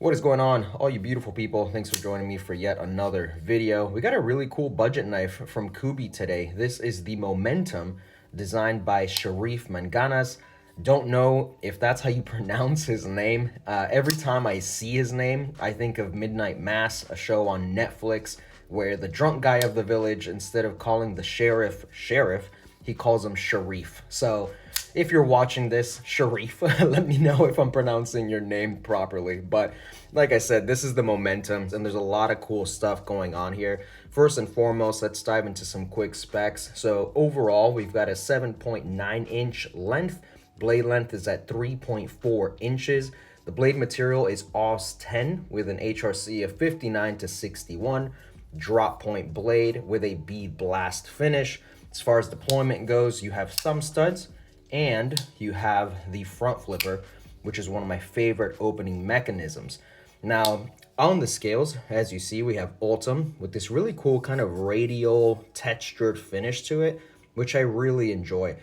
What is going on, all you beautiful people? Thanks for joining me for yet another video. We got a really cool budget knife from Kubey today. This is the Momentum, designed by Sharif Manganas. Don't know if that's how you pronounce his name. Every time I see his name, I think of Midnight Mass, a show on Netflix where the drunk guy of the village, instead of calling the sheriff, he calls him Sharif. So if you're watching this, Sharif, let me know if I'm pronouncing your name properly. But like I said, this is the Momentum, and there's a lot of cool stuff going on here. First and foremost, let's dive into some quick specs. So overall, we've got a 7.9-inch length. Blade length is at 3.4 inches. The blade material is AUS 10 with an HRC of 59 to 61. Drop point blade with a bead blast finish. As far as deployment goes, you have thumb studs, and you have the front flipper, which is one of my favorite opening mechanisms. Now, on the scales, as you see, we have Ultim with this really cool kind of radial textured finish to it, which I really enjoy.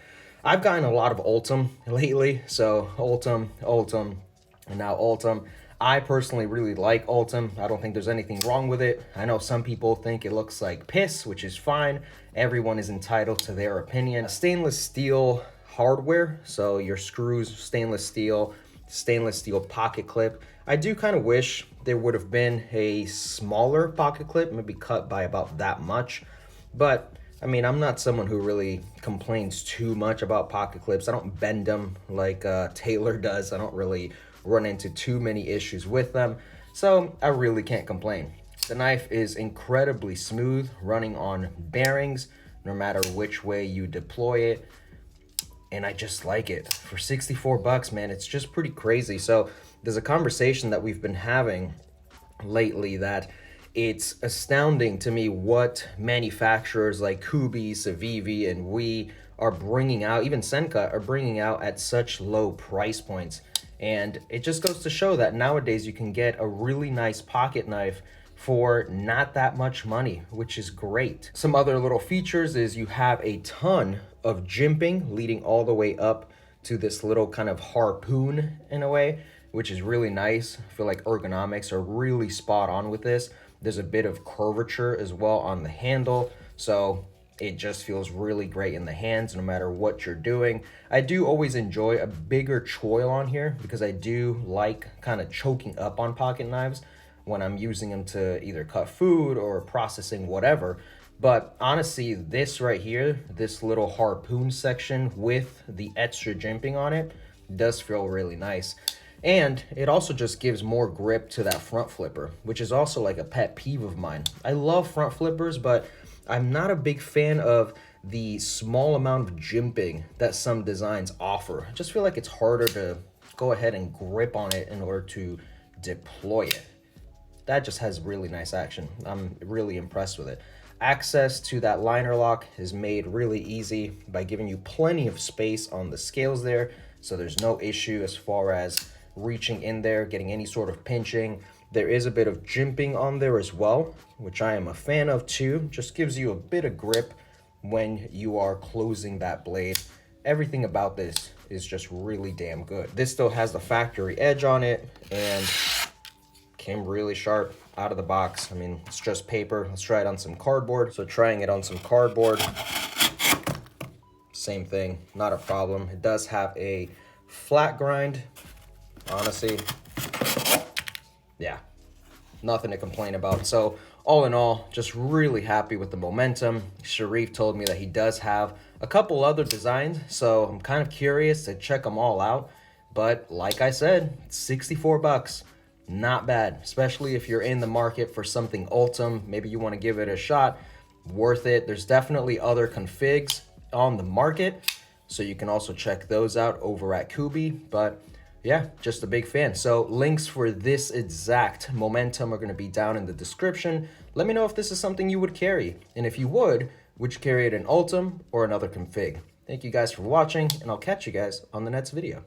I've gotten a lot of Ultim lately, so Ultim, and now Ultim. I personally really like Ultim. I don't think there's anything wrong with it. I know some people think it looks like piss, which is fine. Everyone is entitled to their opinion. Stainless steel hardware, so your screws, stainless steel pocket clip. I do kind of wish there would have been a smaller pocket clip, maybe cut by about that much. But I mean, I'm not someone who really complains too much about pocket clips. I don't bend them like Taylor does. I don't really run into too many issues with them, so I really can't complain. The knife is incredibly smooth, running on bearings, no matter which way you deploy it. And I just like it. For 64 bucks, man, it's just pretty crazy. So there's a conversation that we've been having lately that it's astounding to me what manufacturers like Kubey, Civivi, and we are bringing out, even Senka are bringing out at such low price points. And it just goes to show that nowadays you can get a really nice pocket knife for not that much money, which is great. Some other little features is you have a ton of jimping leading all the way up to this little kind of harpoon in a way, which is really nice. I feel like ergonomics are really spot on with this. There's a bit of curvature as well on the handle, so it just feels really great in the hands no matter what you're doing. I do always enjoy a bigger choil on here because I do like kind of choking up on pocket knives when I'm using them to either cut food or processing whatever. But honestly, this right here, this little harpoon section with the extra jimping on it does feel really nice. And it also just gives more grip to that front flipper, which is also like a pet peeve of mine. I love front flippers, but I'm not a big fan of the small amount of jimping that some designs offer. I just feel like it's harder to go ahead and grip on it in order to deploy it. That just has really nice action. I'm really impressed with it. Access to that liner lock is made really easy by giving you plenty of space on the scales there, so there's no issue as far as reaching in there, getting any sort of pinching. There is a bit of jimping on there as well, which I am a fan of too. Just gives you a bit of grip when you are closing that blade. Everything about this is just really damn good. This still has the factory edge on it and came really sharp out of the box. I mean, it's just paper. Let's try it on some cardboard. So trying it on some cardboard, same thing, not a problem. It does have a flat grind. Honestly, yeah, nothing to complain about. So all in all, just really happy with the Momentum. Sharif told me that he does have a couple other designs, so I'm kind of curious to check them all out. But like I said, 64 bucks. Not bad, especially if you're in the market for something Ultim. Maybe you want to give it a shot. Worth it. There's definitely other configs on the market, so you can also check those out over at Kubey. But yeah, just a big fan. So links for this exact Momentum are going to be down in the description. Let me know if this is something you would carry, and if you would you carry it in Ultim or another config? Thank you guys for watching, and I'll catch you guys on the next video.